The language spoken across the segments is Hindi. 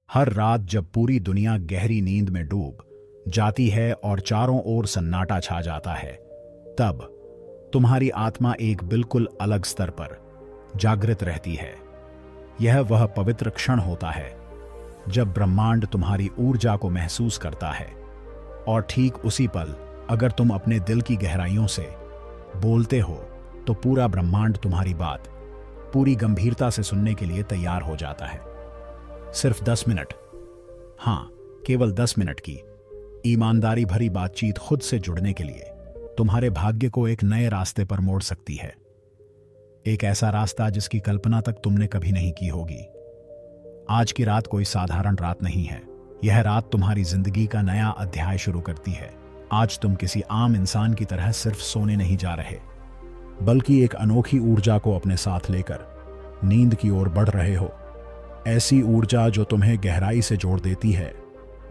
हर रात जब पूरी दुनिया गहरी नींद में डूब जाती है और चारों ओर सन्नाटा छा जाता है, तब तुम्हारी आत्मा एक बिल्कुल अलग स्तर पर जागृत रहती है। यह वह पवित्र क्षण होता है जब ब्रह्मांड तुम्हारी ऊर्जा को महसूस करता है, और ठीक उसी पल अगर तुम अपने दिल की गहराइयों से बोलते हो तो पूरा ब्रह्मांड तुम्हारी बात पूरी गंभीरता से सुनने के लिए तैयार हो जाता है। सिर्फ 10 मिनट, हाँ, केवल 10 मिनट की ईमानदारी भरी बातचीत खुद से जुड़ने के लिए तुम्हारे भाग्य को एक नए रास्ते पर मोड़ सकती है। एक ऐसा रास्ता जिसकी कल्पना तक तुमने कभी नहीं की होगी। आज की रात कोई साधारण रात नहीं है। यह रात तुम्हारी जिंदगी का नया अध्याय शुरू करती है। आज तुम किसी आम इंसान की तरह सिर्फ सोने नहीं जा रहे, बल्कि एक अनोखी ऊर्जा को अपने साथ लेकर नींद की ओर बढ़ रहे हो। ऐसी ऊर्जा जो तुम्हें गहराई से जोड़ देती है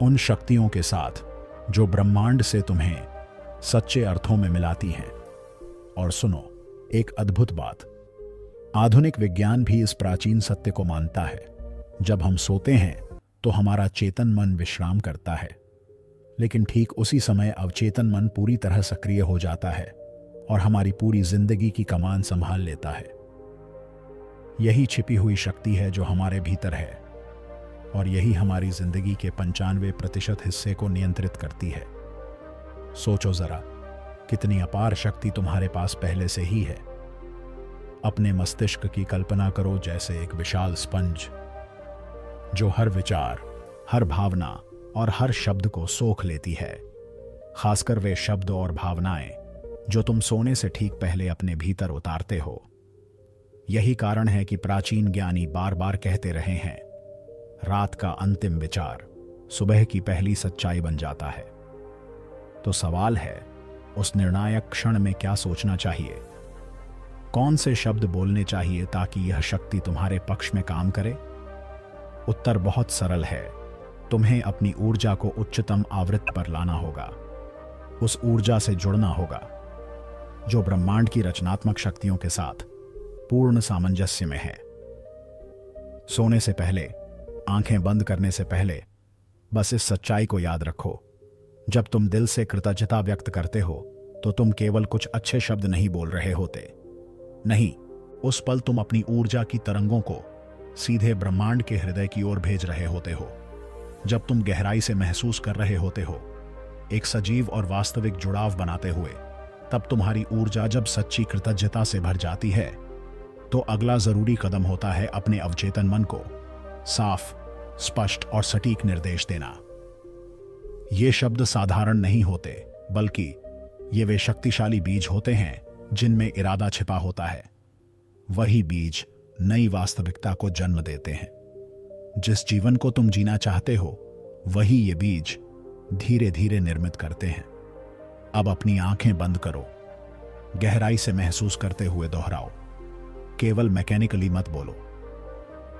उन शक्तियों के साथ जो ब्रह्मांड से तुम्हें सच्चे अर्थों में मिलाती हैं। और सुनो एक अद्भुत बात, आधुनिक विज्ञान भी इस प्राचीन सत्य को मानता है। जब हम सोते हैं तो हमारा चेतन मन विश्राम करता है, लेकिन ठीक उसी समय अवचेतन मन पूरी तरह सक्रिय हो जाता है और हमारी पूरी जिंदगी की कमान संभाल लेता है। यही छिपी हुई शक्ति है जो हमारे भीतर है, और यही हमारी जिंदगी के 95% हिस्से को नियंत्रित करती है। सोचो जरा, कितनी अपार शक्ति तुम्हारे पास पहले से ही है। अपने मस्तिष्क की कल्पना करो जैसे एक विशाल स्पंज जो हर विचार, हर भावना और हर शब्द को सोख लेती है। खासकर वे शब्द और भावनाएं जो तुम सोने से ठीक पहले अपने भीतर उतारते हो। यही कारण है कि प्राचीन ज्ञानी बार बार कहते रहे हैं, रात का अंतिम विचार सुबह की पहली सच्चाई बन जाता है। तो सवाल है, उस निर्णायक क्षण में क्या सोचना चाहिए? कौन से शब्द बोलने चाहिए ताकि यह शक्ति तुम्हारे पक्ष में काम करे? उत्तर बहुत सरल है। तुम्हें अपनी ऊर्जा को उच्चतम आवृत्ति पर लाना होगा। उस ऊर्जा से जुड़ना होगा जो ब्रह्मांड की रचनात्मक शक्तियों के साथ पूर्ण सामंजस्य में है। सोने से पहले, आंखें बंद करने से पहले बस इस सच्चाई को याद रखो, जब तुम दिल से कृतज्ञता व्यक्त करते हो तो तुम केवल कुछ अच्छे शब्द नहीं बोल रहे होते। नहीं, उस पल तुम अपनी ऊर्जा की तरंगों को सीधे ब्रह्मांड के हृदय की ओर भेज रहे होते हो। जब तुम गहराई से महसूस कर रहे होते हो, एक सजीव और वास्तविक जुड़ाव बनाते हुए, तब तुम्हारी ऊर्जा जब सच्ची कृतज्ञता से भर जाती है तो अगला जरूरी कदम होता है अपने अवचेतन मन को साफ, स्पष्ट और सटीक निर्देश देना। ये शब्द साधारण नहीं होते, बल्कि ये वे शक्तिशाली बीज होते हैं जिनमें इरादा छिपा होता है। वही बीज नई वास्तविकता को जन्म देते हैं। जिस जीवन को तुम जीना चाहते हो, वही ये बीज धीरे धीरे निर्मित करते हैं। अब अपनी आंखें बंद करो, गहराई से महसूस करते हुए दोहराओ, केवल मैकेनिकली मत बोलो।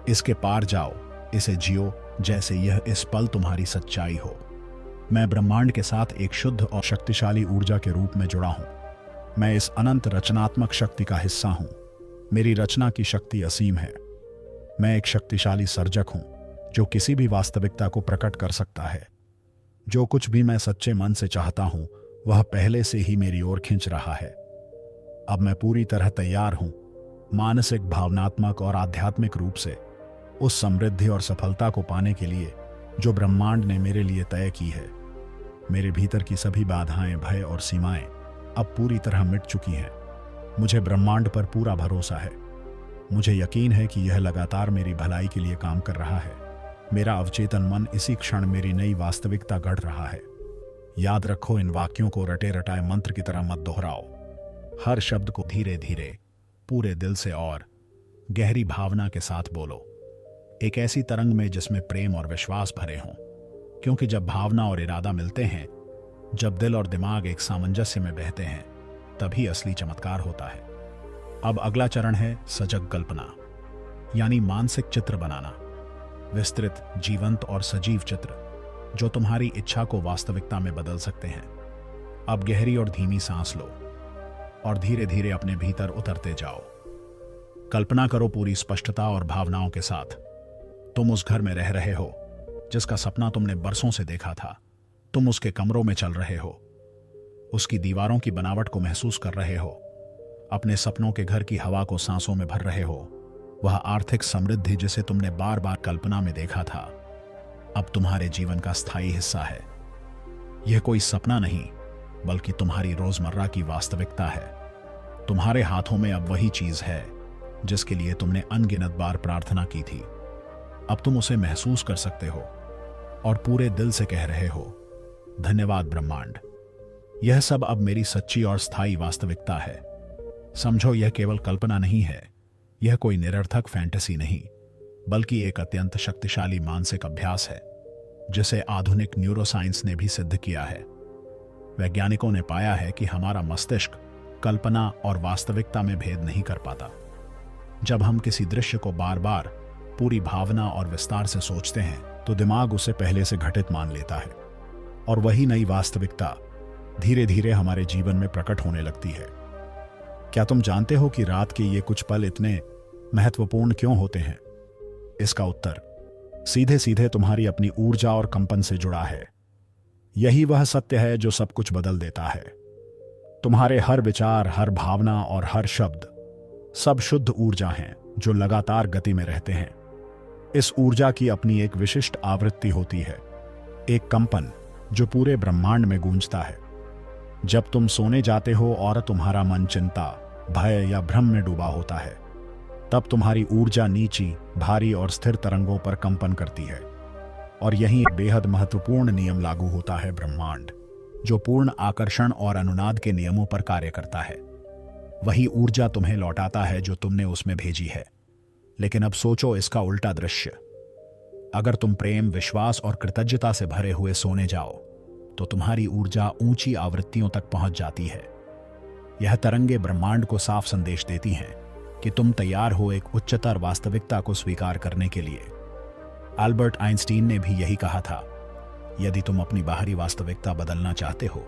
इसके पार जाओ, इसे जियो जैसे यह इस पल तुम्हारी सच्चाई हो। मैं ब्रह्मांड के साथ एक शुद्ध और शक्तिशाली ऊर्जा के रूप में जुड़ा हूं। मैं इस अनंत रचनात्मक शक्ति का हिस्सा हूं। मेरी रचना की शक्ति असीम है। मैं एक शक्तिशाली सर्जक हूं जो किसी भी वास्तविकता को प्रकट कर सकता है। जो कुछ भी मैं सच्चे मन से चाहता हूं वह पहले से ही मेरी ओर खींच रहा है। अब मैं पूरी तरह तैयार हूं, मानसिक, भावनात्मक और आध्यात्मिक रूप से उस समृद्धि और सफलता को पाने के लिए जो ब्रह्मांड ने मेरे लिए तय की है। मेरे भीतर की सभी बाधाएं, भय और सीमाएं अब पूरी तरह मिट चुकी हैं। मुझे ब्रह्मांड पर पूरा भरोसा है। मुझे यकीन है कि यह लगातार मेरी भलाई के लिए काम कर रहा है। मेरा अवचेतन मन इसी क्षण मेरी नई वास्तविकता गढ़ रहा है। याद रखो, इन वाक्यों को रटे रटाए मंत्र की तरह मत दोहराओ। हर शब्द को धीरे धीरे, पूरे दिल से और गहरी भावना के साथ बोलो, एक ऐसी तरंग में जिसमें प्रेम और विश्वास भरे हों। क्योंकि जब भावना और इरादा मिलते हैं, जब दिल और दिमाग एक सामंजस्य में बहते हैं, तभी असली चमत्कार होता है। अब अगला चरण है सजग कल्पना, यानी मानसिक चित्र बनाना। विस्तृत, जीवंत और सजीव चित्र जो तुम्हारी इच्छा को वास्तविकता में बदल सकते हैं। अब गहरी और धीमी सांस लो और धीरे धीरे अपने भीतर उतरते जाओ। कल्पना करो पूरी स्पष्टता और भावनाओं के साथ तुम उस घर में रह रहे हो जिसका सपना तुमने बरसों से देखा था। तुम उसके कमरों में चल रहे हो, उसकी दीवारों की बनावट को महसूस कर रहे हो, अपने सपनों के घर की हवा को सांसों में भर रहे हो। वह आर्थिक समृद्धि जिसे तुमने बार बार कल्पना में देखा था, अब तुम्हारे जीवन का स्थायी हिस्सा है। यह कोई सपना नहीं, बल्कि तुम्हारी रोजमर्रा की वास्तविकता है। तुम्हारे हाथों में अब वही चीज है जिसके लिए तुमने अनगिनत बार प्रार्थना की थी। अब तुम उसे महसूस कर सकते हो और पूरे दिल से कह रहे हो, धन्यवाद ब्रह्मांड, यह सब अब मेरी सच्ची और स्थायी वास्तविकता है। समझो, यह केवल कल्पना नहीं है, यह कोई निरर्थक फैंटेसी नहीं, बल्कि एक अत्यंत शक्तिशाली मानसिक अभ्यास है जिसे आधुनिक न्यूरोसाइंस ने भी सिद्ध किया है। वैज्ञानिकों ने पाया है कि हमारा मस्तिष्क कल्पना और वास्तविकता में भेद नहीं कर पाता। जब हम किसी दृश्य को बार बार पूरी भावना और विस्तार से सोचते हैं तो दिमाग उसे पहले से घटित मान लेता है और वही नई वास्तविकता धीरे धीरे हमारे जीवन में प्रकट होने लगती है। क्या तुम जानते हो कि रात के ये कुछ पल इतने महत्वपूर्ण क्यों होते हैं? इसका उत्तर सीधे सीधे तुम्हारी अपनी ऊर्जा और कंपन से जुड़ा है। यही वह सत्य है जो सब कुछ बदल देता है। तुम्हारे हर विचार, हर भावना और हर शब्द सब शुद्ध ऊर्जा हैं जो लगातार गति में रहते हैं। इस ऊर्जा की अपनी एक विशिष्ट आवृत्ति होती है, एक कंपन जो पूरे ब्रह्मांड में गूंजता है। जब तुम सोने जाते हो और तुम्हारा मन चिंता, भय या भ्रम में डूबा होता है, तब तुम्हारी ऊर्जा नीची, भारी और स्थिर तरंगों पर कंपन करती है। और यही एक बेहद महत्वपूर्ण नियम लागू होता है ब्रह्मांड, जो पूर्ण आकर्षण और अनुनाद के नियमों पर कार्य करता है। वही ऊर्जा तुम्हें लौटाता है जो तुमने उसमें भेजी है। लेकिन अब सोचो इसका उल्टा दृश्य। अगर तुम प्रेम, विश्वास और कृतज्ञता से भरे हुए सोने जाओ तो तुम्हारी ऊर्जा ऊंची आवृत्तियों तक पहुंच जाती है। यह तरंगे ब्रह्मांड को साफ संदेश देती हैं कि तुम तैयार हो एक उच्चतर वास्तविकता को स्वीकार करने के लिए। अल्बर्ट आइंस्टीन ने भी यही कहा था, यदि तुम अपनी बाहरी वास्तविकता बदलना चाहते हो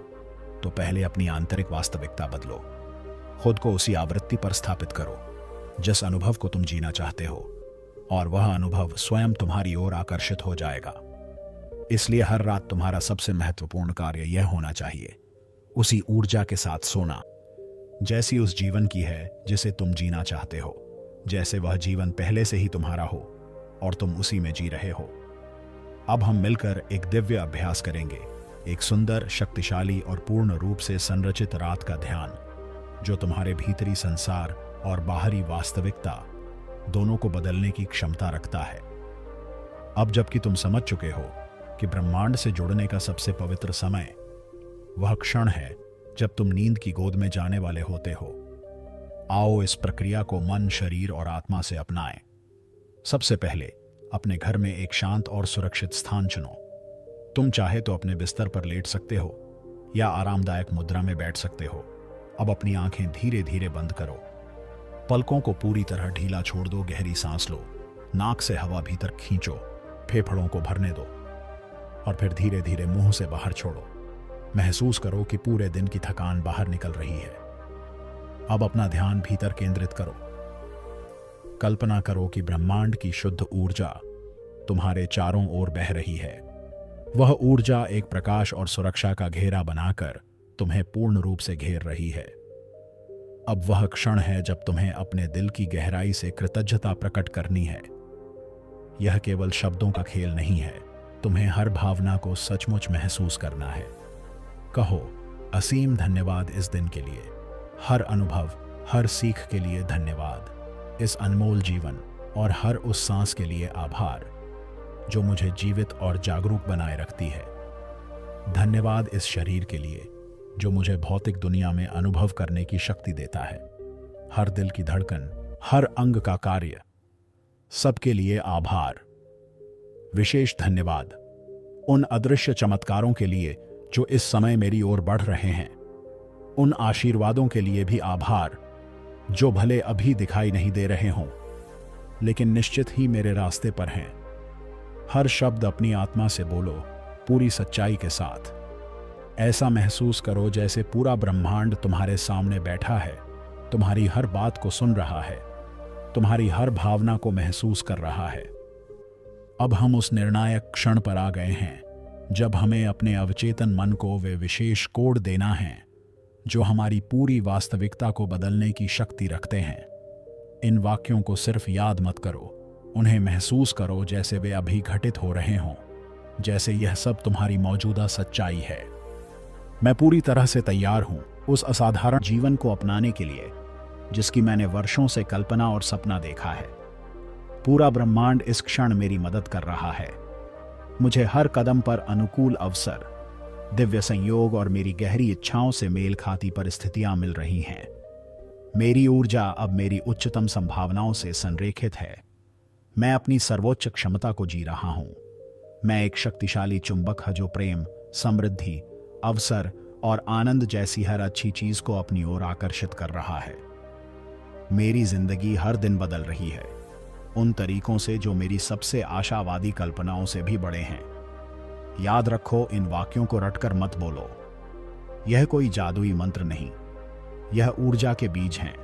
तो पहले अपनी आंतरिक वास्तविकता बदलो। खुद को उसी आवृत्ति पर स्थापित करो जिस अनुभव को तुम जीना चाहते हो, और वह अनुभव स्वयं तुम्हारी ओर आकर्षित हो जाएगा। इसलिए हर रात तुम्हारा सबसे महत्वपूर्ण कार्य यह होना चाहिए, उसी ऊर्जा के साथ सोना जैसी उस जीवन की है जिसे तुम जीना चाहते हो, जैसे वह जीवन पहले से ही तुम्हारा हो और तुम उसी में जी रहे हो। अब हम मिलकर एक दिव्य अभ्यास करेंगे, एक सुंदर, शक्तिशाली और पूर्ण रूप से संरचित रात का ध्यान, जो तुम्हारे भीतरी संसार और बाहरी वास्तविकता दोनों को बदलने की क्षमता रखता है। अब जबकि तुम समझ चुके हो कि ब्रह्मांड से जुड़ने का सबसे पवित्र समय वह क्षण है जब तुम नींद की गोद में जाने वाले होते हो, आओ इस प्रक्रिया को मन, शरीर और आत्मा से अपनाएं। सबसे पहले अपने घर में एक शांत और सुरक्षित स्थान चुनो। तुम चाहे तो अपने बिस्तर पर लेट सकते हो या आरामदायक मुद्रा में बैठ सकते हो। अब अपनी आंखें धीरे धीरे बंद करो, पलकों को पूरी तरह ढीला छोड़ दो, गहरी सांस लो, नाक से हवा भीतर खींचो, फेफड़ों को भरने दो और फिर धीरे धीरे मुंह से बाहर छोड़ो। महसूस करो कि पूरे दिन की थकान बाहर निकल रही है। अब अपना ध्यान भीतर केंद्रित करो। कल्पना करो कि ब्रह्मांड की शुद्ध ऊर्जा तुम्हारे चारों ओर बह रही है। वह ऊर्जा एक प्रकाश और सुरक्षा का घेरा बनाकर तुम्हें पूर्ण रूप से घेर रही है। अब वह क्षण है जब तुम्हें अपने दिल की गहराई से कृतज्ञता प्रकट करनी है। यह केवल शब्दों का खेल नहीं है, तुम्हें हर भावना को सचमुच महसूस करना है। कहो, असीम धन्यवाद इस दिन के लिए, हर अनुभव, हर सीख के लिए धन्यवाद, इस अनमोल जीवन और हर उस सांस के लिए आभार जो मुझे जीवित और जागरूक बनाए रखती है। धन्यवाद इस शरीर के लिए जो मुझे भौतिक दुनिया में अनुभव करने की शक्ति देता है। हर दिल की धड़कन, हर अंग का कार्य, सबके लिए आभार। विशेष धन्यवाद उन अदृश्य चमत्कारों के लिए जो इस समय मेरी ओर बढ़ रहे हैं। उन आशीर्वादों के लिए भी आभार जो भले अभी दिखाई नहीं दे रहे हों, लेकिन निश्चित ही मेरे रास्ते पर हैं। हर शब्द अपनी आत्मा से बोलो, पूरी सच्चाई के साथ। ऐसा महसूस करो जैसे पूरा ब्रह्मांड तुम्हारे सामने बैठा है, तुम्हारी हर बात को सुन रहा है, तुम्हारी हर भावना को महसूस कर रहा है। अब हम उस निर्णायक क्षण पर आ गए हैं जब हमें अपने अवचेतन मन को वे विशेष कोड देना है जो हमारी पूरी वास्तविकता को बदलने की शक्ति रखते हैं। इन वाक्यों को सिर्फ याद मत करो, उन्हें महसूस करो जैसे वे अभी घटित हो रहे हों, जैसे यह सब तुम्हारी मौजूदा सच्चाई है। मैं पूरी तरह से तैयार हूं उस असाधारण जीवन को अपनाने के लिए जिसकी मैंने वर्षों से कल्पना और सपना देखा है। पूरा ब्रह्मांड इस क्षण मेरी मदद कर रहा है। मुझे हर कदम पर अनुकूल अवसर, दिव्य संयोग और मेरी गहरी इच्छाओं से मेल खाती परिस्थितियां मिल रही हैं। मेरी ऊर्जा अब मेरी उच्चतम संभावनाओं से संरेखित है। मैं अपनी सर्वोच्च क्षमता को जी रहा हूं। मैं एक शक्तिशाली चुंबक है जो प्रेम, समृद्धि, अवसर और आनंद जैसी हर अच्छी चीज को अपनी ओर आकर्षित कर रहा है। मेरी जिंदगी हर दिन बदल रही है, उन तरीकों से जो मेरी सबसे आशावादी कल्पनाओं से भी बड़े हैं। याद रखो, इन वाक्यों को रटकर मत बोलो। यह कोई जादुई मंत्र नहीं, यह ऊर्जा के बीज हैं।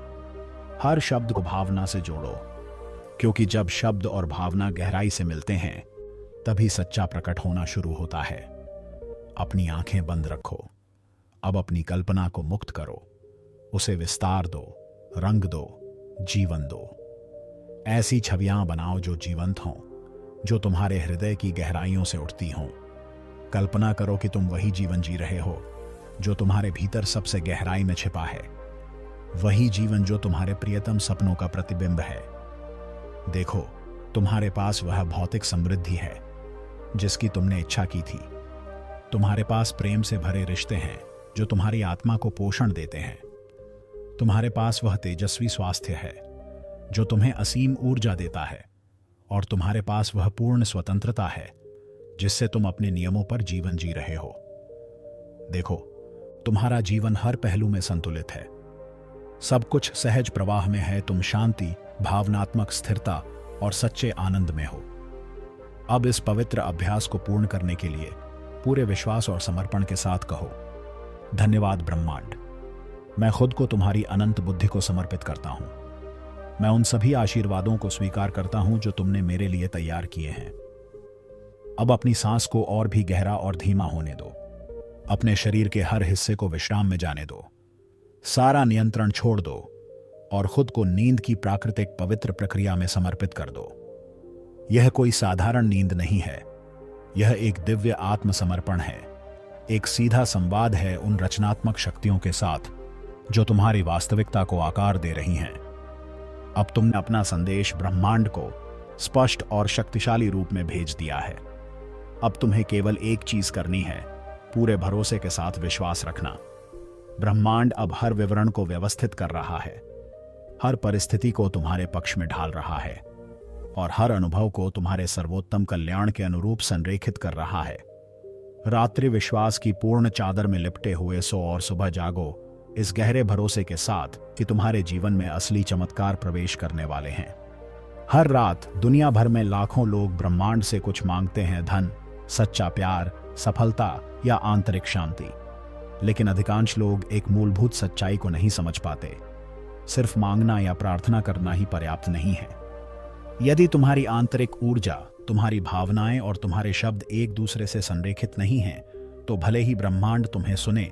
हर शब्द को भावना से जोड़ो, क्योंकि जब शब्द और भावना गहराई से मिलते हैं तभी सच्चा प्रकट होना शुरू होता है। अपनी आंखें बंद रखो, अब अपनी कल्पना को मुक्त करो, उसे विस्तार दो, रंग दो, जीवन दो। ऐसी छवियां बनाओ जो जीवंत हों, जो तुम्हारे हृदय की गहराइयों से उठती हों। कल्पना करो कि तुम वही जीवन जी रहे हो जो तुम्हारे भीतर सबसे गहराई में छिपा है, वही जीवन जो तुम्हारे प्रियतम सपनों का प्रतिबिंब है। देखो, तुम्हारे पास वह भौतिक समृद्धि है जिसकी तुमने इच्छा की थी। तुम्हारे पास प्रेम से भरे रिश्ते हैं जो तुम्हारी आत्मा को पोषण देते हैं। तुम्हारे पास वह तेजस्वी स्वास्थ्य है जो तुम्हें असीम ऊर्जा देता है, और तुम्हारे पास वह पूर्ण स्वतंत्रता है जिससे तुम अपने नियमों पर जीवन जी रहे हो। देखो, तुम्हारा जीवन हर पहलू में संतुलित है। सब कुछ सहज प्रवाह में है। तुम शांति, भावनात्मक स्थिरता और सच्चे आनंद में हो। अब इस पवित्र अभ्यास को पूर्ण करने के लिए पूरे विश्वास और समर्पण के साथ कहो, धन्यवाद ब्रह्मांड। मैं खुद को तुम्हारी अनंत बुद्धि को समर्पित करता हूं। मैं उन सभी आशीर्वादों को स्वीकार करता हूं जो तुमने मेरे लिए तैयार किए हैं। अब अपनी सांस को और भी गहरा और धीमा होने दो। अपने शरीर के हर हिस्से को विश्राम में जाने दो। सारा नियंत्रण छोड़ दो और खुद को नींद की प्राकृतिक पवित्र प्रक्रिया में समर्पित कर दो। यह कोई साधारण नींद नहीं है, यह एक दिव्य आत्मसमर्पण है, एक सीधा संवाद है उन रचनात्मक शक्तियों के साथ जो तुम्हारी वास्तविकता को आकार दे रही हैं। अब तुमने अपना संदेश ब्रह्मांड को स्पष्ट और शक्तिशाली रूप में भेज दिया है। अब तुम्हें केवल एक चीज करनी है, पूरे भरोसे के साथ विश्वास रखना। ब्रह्मांड अब हर विवरण को व्यवस्थित कर रहा है, हर परिस्थिति को तुम्हारे पक्ष में ढाल रहा है और हर अनुभव को तुम्हारे सर्वोत्तम कल्याण के अनुरूप संरेखित कर रहा है। रात्रि विश्वास की पूर्ण चादर में लिपटे हुए सो और सुबह जागो, इस गहरे भरोसे के साथ कि तुम्हारे जीवन में असली चमत्कार प्रवेश करने वाले हैं। हर रात दुनिया भर में लाखों लोग ब्रह्मांड से कुछ मांगते हैं, धन, सच्चा प्यार, सफलता या आंतरिक शांति। लेकिन अधिकांश लोग एक मूलभूत सच्चाई को नहीं समझ पाते। सिर्फ मांगना या प्रार्थना करना ही पर्याप्त नहीं है। यदि तुम्हारी आंतरिक ऊर्जा, तुम्हारी भावनाएं और तुम्हारे शब्द एक दूसरे से संरेखित नहीं हैं, तो भले ही ब्रह्मांड तुम्हें सुने,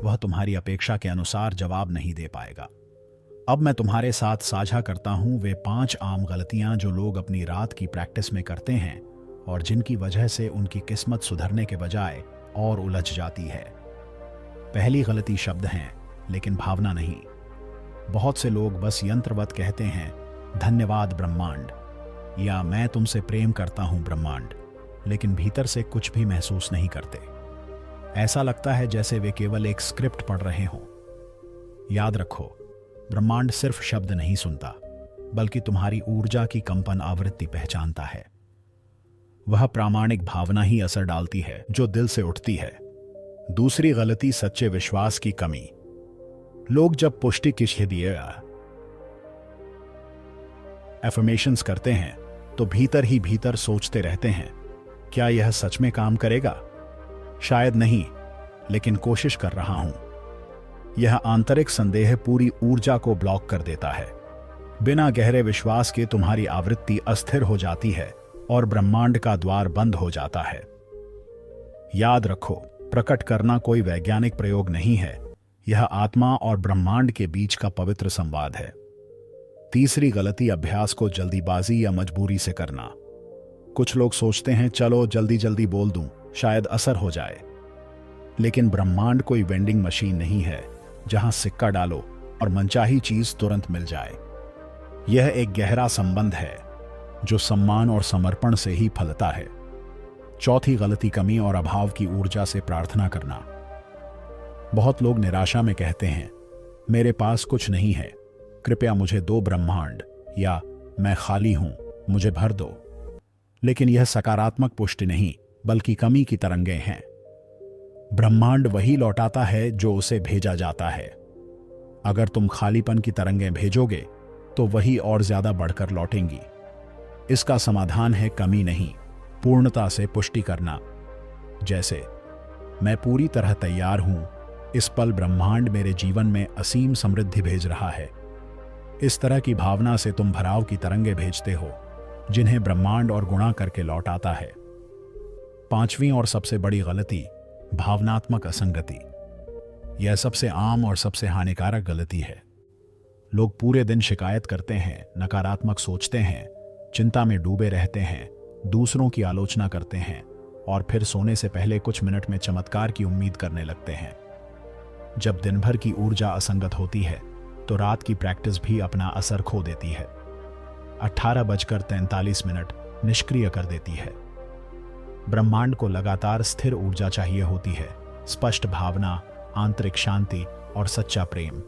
वह तुम्हारी अपेक्षा के अनुसार जवाब नहीं दे पाएगा। अब मैं तुम्हारे साथ साझा करता हूं वे 5 आम गलतियां जो लोग अपनी रात की प्रैक्टिस में करते हैं और जिनकी वजह से उनकी किस्मत सुधरने के बजाय और उलझ जाती है। पहली गलती शब्द हैं, लेकिन भावना नहीं। बहुत से लोग बस यंत्रवत कहते हैं, धन्यवाद ब्रह्मांड, या मैं तुमसे प्रेम करता हूं ब्रह्मांड, लेकिन भीतर से कुछ भी महसूस नहीं करते। ऐसा लगता है जैसे वे केवल एक स्क्रिप्ट पढ़ रहे हों। याद रखो, ब्रह्मांड सिर्फ शब्द नहीं सुनता, बल्कि तुम्हारी ऊर्जा की कंपन आवृत्ति पहचानता है। वह प्रामाणिक भावना ही असर डालती है जो दिल से उठती है। दूसरी गलती सच्चे विश्वास की कमी। लोग जब पुष्टि की एफर्मेशंस करते हैं तो भीतर ही भीतर सोचते रहते हैं, क्या यह सच में काम करेगा? शायद नहीं, लेकिन कोशिश कर रहा हूं। यह आंतरिक संदेह पूरी ऊर्जा को ब्लॉक कर देता है। बिना गहरे विश्वास के तुम्हारी आवृत्ति अस्थिर हो जाती है और ब्रह्मांड का द्वार बंद हो जाता है। याद रखो, प्रकट करना कोई वैज्ञानिक प्रयोग नहीं है, यह आत्मा और ब्रह्मांड के बीच का पवित्र संवाद है। तीसरी गलती, अभ्यास को जल्दीबाजी या मजबूरी से करना। कुछ लोग सोचते हैं चलो जल्दी जल्दी बोल दूं, शायद असर हो जाए। लेकिन ब्रह्मांड कोई वेंडिंग मशीन नहीं है जहां सिक्का डालो और मनचाही चीज तुरंत मिल जाए। यह एक गहरा संबंध है जो सम्मान और समर्पण से ही फलता है। चौथी गलती, कमी और अभाव की ऊर्जा से प्रार्थना करना। बहुत लोग निराशा में कहते हैं मेरे पास कुछ नहीं है, कृपया मुझे दो ब्रह्मांड, या मैं खाली हूं, मुझे भर दो। लेकिन यह सकारात्मक पुष्टि नहीं बल्कि कमी की तरंगें हैं। ब्रह्मांड वही लौटाता है जो उसे भेजा जाता है। अगर तुम खालीपन की तरंगें भेजोगे तो वही और ज्यादा बढ़कर लौटेंगी। इसका समाधान है कमी नहीं, पूर्णता से पुष्टि करना। जैसे मैं पूरी तरह तैयार हूं, इस पल ब्रह्मांड मेरे जीवन में असीम समृद्धि भेज रहा है। इस तरह की भावना से तुम भराव की तरंगें भेजते हो जिन्हें ब्रह्मांड और गुणा करके लौटाता है। पांचवीं और सबसे बड़ी गलती, भावनात्मक असंगति। यह सबसे आम और सबसे हानिकारक गलती है। लोग पूरे दिन शिकायत करते हैं, नकारात्मक सोचते हैं, चिंता में डूबे रहते हैं, दूसरों की आलोचना करते हैं और फिर सोने से पहले कुछ मिनट में चमत्कार की उम्मीद करने लगते हैं। जब दिन भर की ऊर्जा असंगत होती है तो रात की प्रैक्टिस भी अपना असर खो देती है। 18:43 निष्क्रिय कर देती है। ब्रह्मांड को लगातार स्थिर ऊर्जा चाहिए होती है, स्पष्ट भावना, आंतरिक शांति और सच्चा प्रेम।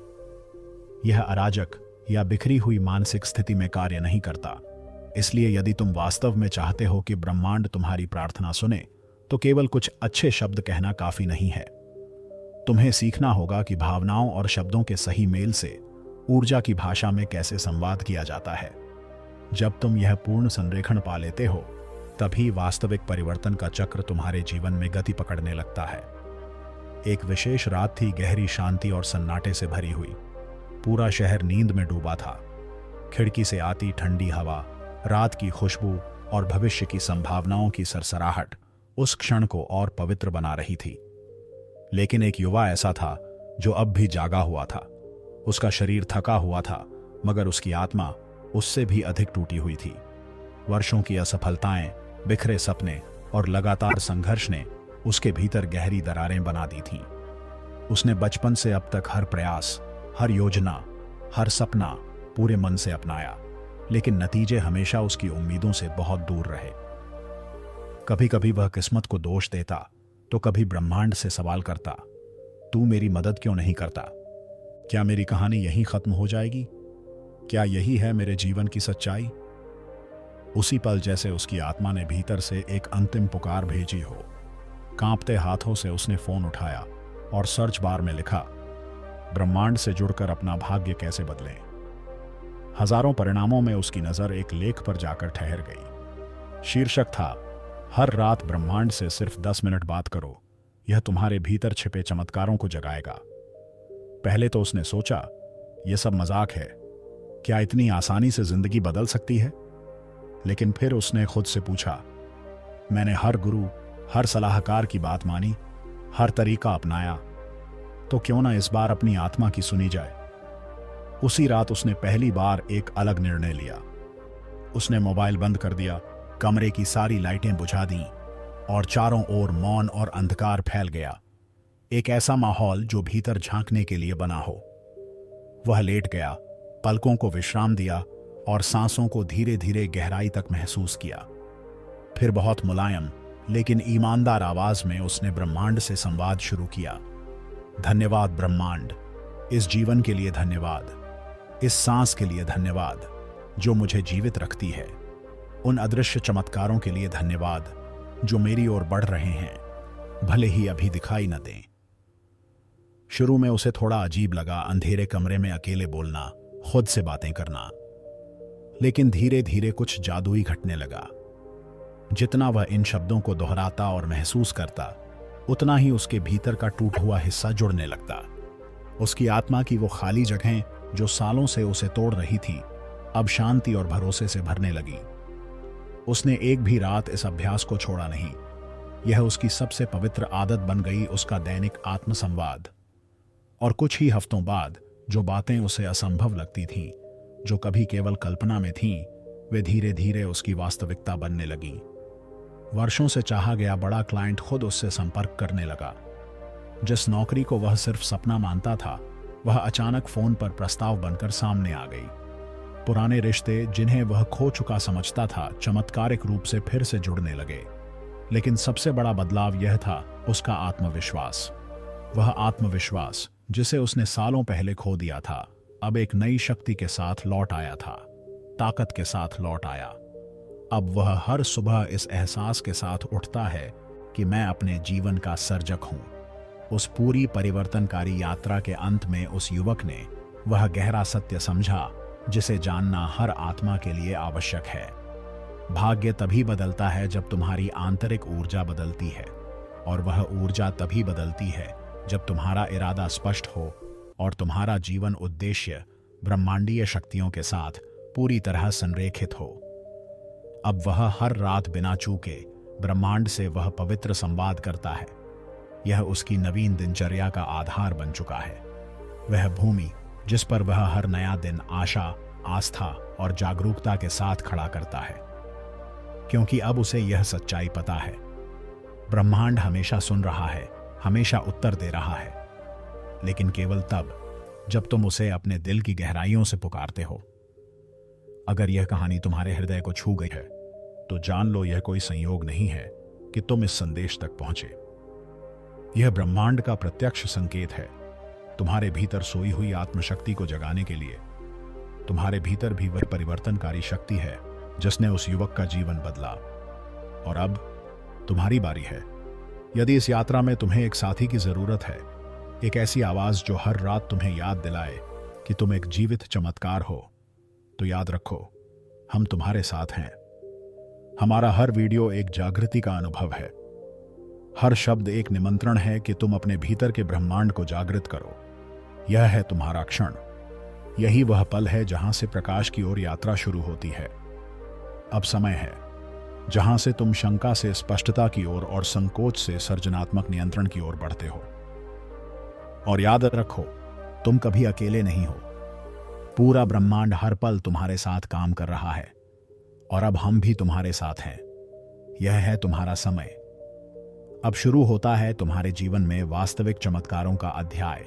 यह अराजक या बिखरी हुई मानसिक स्थिति में कार्य नहीं करता। इसलिए यदि तुम वास्तव में चाहते हो कि ब्रह्मांड तुम्हारी प्रार्थना सुने तो केवल कुछ अच्छे शब्द कहना काफी नहीं है। तुम्हें सीखना होगा कि भावनाओं और शब्दों के सही मेल से ऊर्जा की भाषा में कैसे संवाद किया जाता है। जब तुम यह पूर्ण संरेखण पा लेते हो तभी वास्तविक परिवर्तन का चक्र तुम्हारे जीवन में गति पकड़ने लगता है। एक विशेष रात थी, गहरी शांति और सन्नाटे से भरी हुई। पूरा शहर नींद में डूबा था। खिड़की से आती ठंडी हवा, रात की खुशबू और भविष्य की संभावनाओं की सरसराहट उस क्षण को और पवित्र बना रही थी। लेकिन एक युवा ऐसा था जो अब भी जागा हुआ था। उसका शरीर थका हुआ था मगर उसकी आत्मा उससे भी अधिक टूटी हुई थी। वर्षों की असफलताएं, बिखरे सपने और लगातार संघर्ष ने उसके भीतर गहरी दरारें बना दी थीं। उसने बचपन से अब तक हर प्रयास, हर योजना, हर सपना पूरे मन से अपनाया, लेकिन नतीजे हमेशा उसकी उम्मीदों से बहुत दूर रहे। कभी कभी वह किस्मत को दोष देता तो कभी ब्रह्मांड से सवाल करता, तू मेरी मदद क्यों नहीं करता? क्या मेरी कहानी यहीं खत्म हो जाएगी? क्या यही है मेरे जीवन की सच्चाई? उसी पल जैसे उसकी आत्मा ने भीतर से एक अंतिम पुकार भेजी हो, कांपते हाथों से उसने फोन उठाया और सर्च बार में लिखा, ब्रह्मांड से जुड़कर अपना भाग्य कैसे बदलें। हजारों परिणामों में उसकी नजर एक लेख पर जाकर ठहर गई। शीर्षक था, हर रात ब्रह्मांड से सिर्फ 10 मिनट बात करो, यह तुम्हारे भीतर छिपे चमत्कारों को जगाएगा। पहले तो उसने सोचा यह सब मजाक है, क्या इतनी आसानी से जिंदगी बदल सकती है? लेकिन फिर उसने खुद से पूछा, मैंने हर गुरु, हर सलाहकार की बात मानी, हर तरीका अपनाया, तो क्यों ना इस बार अपनी आत्मा की सुनी जाए। उसी रात उसने पहली बार एक अलग निर्णय लिया। उसने मोबाइल बंद कर दिया, कमरे की सारी लाइटें बुझा दी और चारों ओर मौन और अंधकार फैल गया। एक ऐसा माहौल जो भीतर झांकने के लिए बना हो। वह लेट गया, पलकों को विश्राम दिया और सांसों को धीरे धीरे गहराई तक महसूस किया। फिर बहुत मुलायम लेकिन ईमानदार आवाज में उसने ब्रह्मांड से संवाद शुरू किया। धन्यवाद ब्रह्मांड, इस जीवन के लिए धन्यवाद, इस सांस के लिए धन्यवाद जो मुझे जीवित रखती है, उन अदृश्य चमत्कारों के लिए धन्यवाद जो मेरी ओर बढ़ रहे हैं, भले ही अभी दिखाई न दें। शुरू में उसे थोड़ा अजीब लगा अंधेरे कमरे में अकेले बोलना, खुद से बातें करना, लेकिन धीरे धीरे कुछ जादुई घटने लगा। जितना वह इन शब्दों को दोहराता और महसूस करता, उतना ही उसके भीतर का टूटा हुआ हिस्सा जुड़ने लगता। उसकी आत्मा की वो खाली जगहें जो सालों से उसे तोड़ रही थी, अब शांति और भरोसे से भरने लगी। उसने एक भी रात इस अभ्यास को छोड़ा नहीं। यह उसकी सबसे पवित्र आदत बन गई, उसका दैनिक आत्मसंवाद। और कुछ ही हफ्तों बाद जो बातें उसे असंभव लगती थीं, जो कभी केवल कल्पना में थीं, वे धीरे धीरे उसकी वास्तविकता बनने लगीं। वर्षों से चाहा गया बड़ा क्लाइंट खुद उससे संपर्क करने लगा। जिस नौकरी को वह सिर्फ सपना मानता था, वह अचानक फोन पर प्रस्ताव बनकर सामने आ गई। पुराने रिश्ते जिन्हें वह खो चुका समझता था, चमत्कारिक रूप से फिर से जुड़ने लगे। लेकिन सबसे बड़ा बदलाव यह था उसका आत्मविश्वास। वह आत्मविश्वास जिसे उसने सालों पहले खो दिया था, अब एक नई शक्ति के साथ लौट आया था, ताकत के साथ लौट आया। अब वह हर सुबह इस एहसास के साथ उठता है कि मैं अपने जीवन का सर्जक हूं। उस पूरी परिवर्तनकारी यात्रा के अंत में उस युवक ने वह गहरा सत्य समझा जिसे जानना हर आत्मा के लिए आवश्यक है। भाग्य तभी बदलता है जब तुम्हारी आंतरिक ऊर्जा बदलती है, और वह ऊर्जा तभी बदलती है जब तुम्हारा इरादा स्पष्ट हो और तुम्हारा जीवन उद्देश्य ब्रह्मांडीय शक्तियों के साथ पूरी तरह संरेखित हो। अब वह हर रात बिना चूके ब्रह्मांड से वह पवित्र संवाद करता है। यह उसकी नवीन दिनचर्या का आधार बन चुका है, वह भूमि जिस पर वह हर नया दिन आशा, आस्था और जागरूकता के साथ खड़ा करता है। क्योंकि अब उसे यह सच्चाई पता है, ब्रह्मांड हमेशा सुन रहा है, हमेशा उत्तर दे रहा है, लेकिन केवल तब जब तुम उसे अपने दिल की गहराइयों से पुकारते हो। अगर यह कहानी तुम्हारे हृदय को छू गई है, तो जान लो यह कोई संयोग नहीं है कि तुम इस संदेश तक पहुंचे। यह ब्रह्मांड का प्रत्यक्ष संकेत है, तुम्हारे भीतर सोई हुई आत्मशक्ति को जगाने के लिए। तुम्हारे भीतर भी वह परिवर्तनकारी शक्ति है जिसने उस युवक का जीवन बदला, और अब तुम्हारी बारी है। यदि इस यात्रा में तुम्हें एक साथी की जरूरत है, एक ऐसी आवाज जो हर रात तुम्हें याद दिलाए कि तुम एक जीवित चमत्कार हो, तो याद रखो, हम तुम्हारे साथ हैं। हमारा हर वीडियो एक जागृति का अनुभव है। हर शब्द एक निमंत्रण है कि तुम अपने भीतर के ब्रह्मांड को जागृत करो। यह है तुम्हारा क्षण। यही वह पल है जहां से प्रकाश की ओर यात्रा शुरू होती है। अब समय है जहां से तुम शंका से स्पष्टता की ओर और संकोच से सृजनात्मक नियंत्रण की ओर बढ़ते हो। और याद रखो, तुम कभी अकेले नहीं हो। पूरा ब्रह्मांड हर पल तुम्हारे साथ काम कर रहा है, और अब हम भी तुम्हारे साथ हैं। यह है तुम्हारा समय। अब शुरू होता है तुम्हारे जीवन में वास्तविक चमत्कारों का अध्याय।